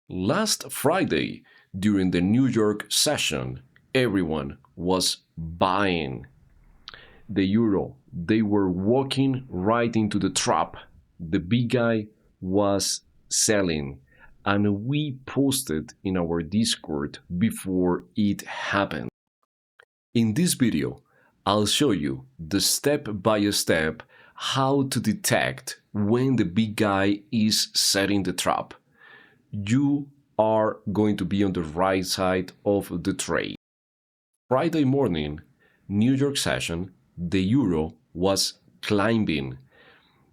Last Friday, during the New York session, everyone was buying the euro. They were walking right into the trap. The big guy was selling, and we posted in our Discord before it happened. In this video, I'll show you the step by step how to detect when the big guy is setting the trap. You are going to be on the right side of the trade. Friday morning, New York session, the euro was climbing.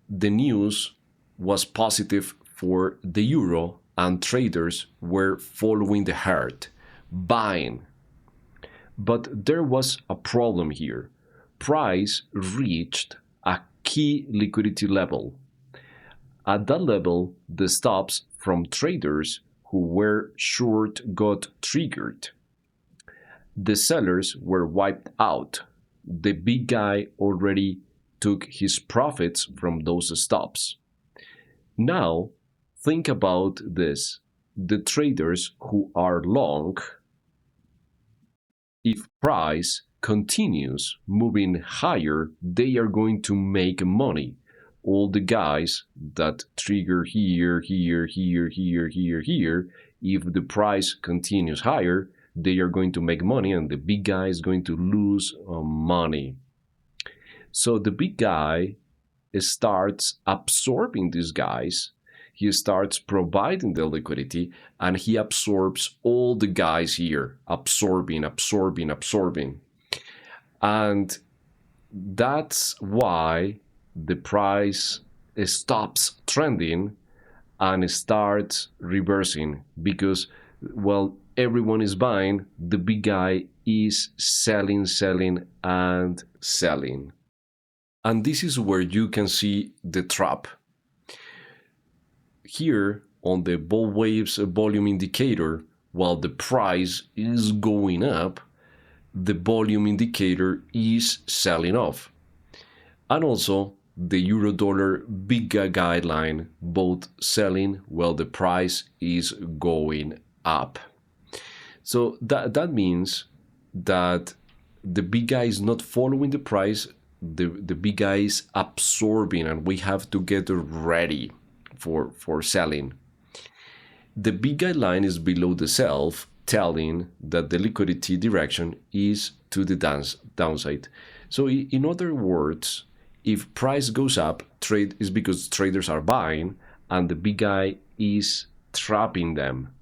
The news was positive for the euro, and traders were following the herd, buying. But there was a problem here. Price reached a key liquidity level. At that level, the stops from traders who were short got triggered. The sellers were wiped out. The big guy already took his profits from those stops. Now, think about this. The traders who are long, if price continues moving higher, they are going to make money. All the guys that trigger here, here, here, here, here, here, if the price continues higher, they are going to make money, and the big guy is going to lose money. So the big guy starts absorbing these guys. He starts providing the liquidity, and he absorbs all the guys here, absorbing. And that's why the price stops trending and starts reversing, because, well, everyone is buying, the big guy is selling, and selling. And this is where you can see the trap. Here on the Volwaves volume indicator, while the price is going up, the volume indicator is selling off. And also the euro dollar big guy guideline, both selling while the price is going up. So that means that the big guy is not following the price, the big guy is absorbing, and we have to get ready for selling. The big guy line is below the self, telling that the liquidity direction is to the downside. So in other words, if price goes up, trade is because traders are buying, and the big guy is trapping them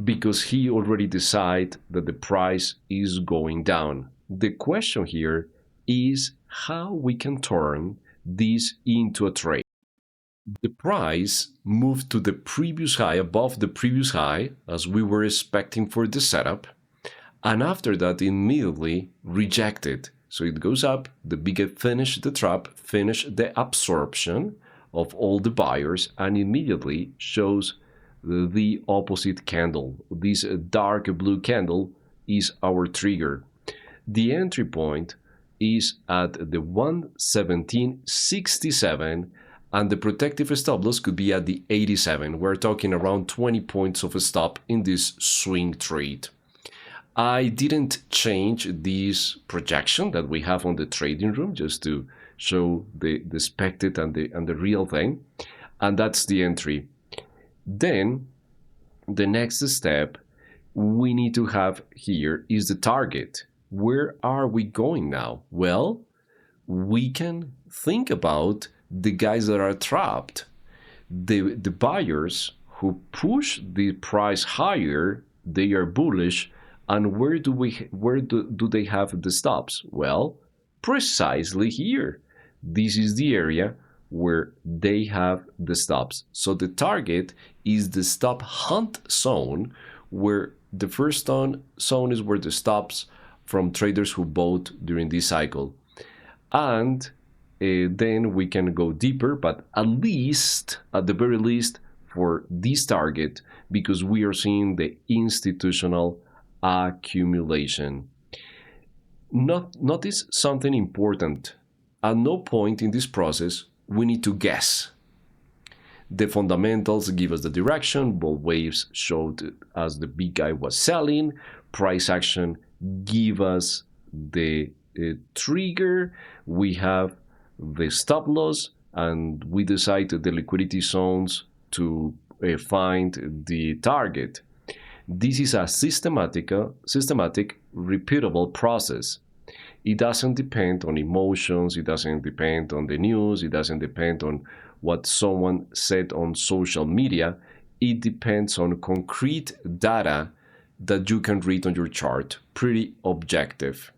because he already decided that the price is going down. The question here is how we can turn this into a trade. The price moved to the previous high, above the previous high, as we were expecting for the setup, and after that immediately rejected. So it goes up, the big guy finished the trap, finished the absorption of all the buyers, and immediately shows the opposite candle. This dark blue candle is our trigger. The entry point is at the 117.67, and the protective stop loss could be at the 87. We're talking around 20 points of a stop in this swing trade. I didn't change this projection that we have on the trading room just to show the expected and the real thing, and that's the entry. Then the next step we need to have here is the target. Where are we going now? Well, we can think about the guys that are trapped, the buyers who push the price higher, they are bullish. And where do they have the stops? Well, precisely here. This is the area where they have the stops. So the target is the stop hunt zone, where the first zone is where the stops from traders who bought during this cycle. And then we can go deeper, but at the very least, for this target, because we are seeing the institutional accumulation. Notice something important. At no point in this process we need to guess. The fundamentals give us the direction. Volwaves showed us the big guy was selling. Price action give us the trigger. We have the stop loss, and we decide the liquidity zones to find the target. This is a systematic, repeatable process. It doesn't depend on emotions, it doesn't depend on the news, it doesn't depend on what someone said on social media. It depends on concrete data that you can read on your chart, pretty objective.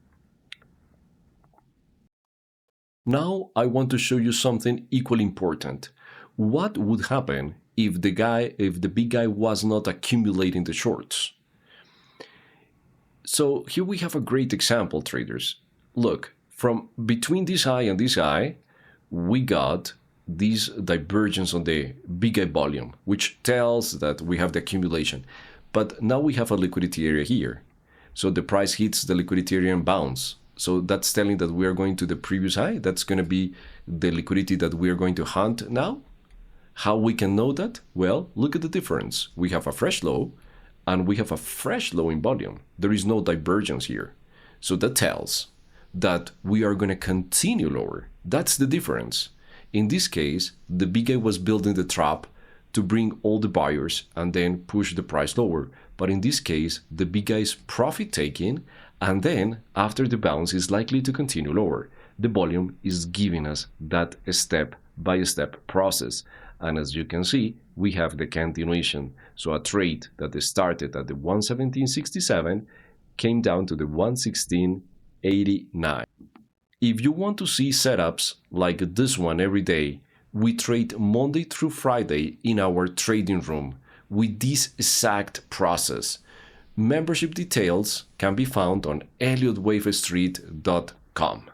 Now I want to show you something equally important. What would happen if the big guy was not accumulating the shorts? So here we have a great example, traders. Look, from between this high and this high, we got this divergence on the big guy volume, which tells that we have the accumulation. But now we have a liquidity area here. So the price hits the liquidity area and bounce. So that's telling that we are going to the previous high. That's going to be the liquidity that we are going to hunt now. How we can know that? Well, look at the difference. We have a fresh low and we have a fresh low in volume. There is no divergence here. So that tells that we are going to continue lower. That's the difference. In this case, the big guy was building the trap to bring all the buyers and then push the price lower. But in this case, the big guy is profit taking, and then after the bounce is likely to continue lower. The volume is giving us that step-by-step process. And as you can see, we have the continuation. So a trade that started at the 117.67 came down to the 116.89. If you want to see setups like this one every day, we trade Monday through Friday in our trading room with this exact process. Membership details can be found on elliottwavestreet.com.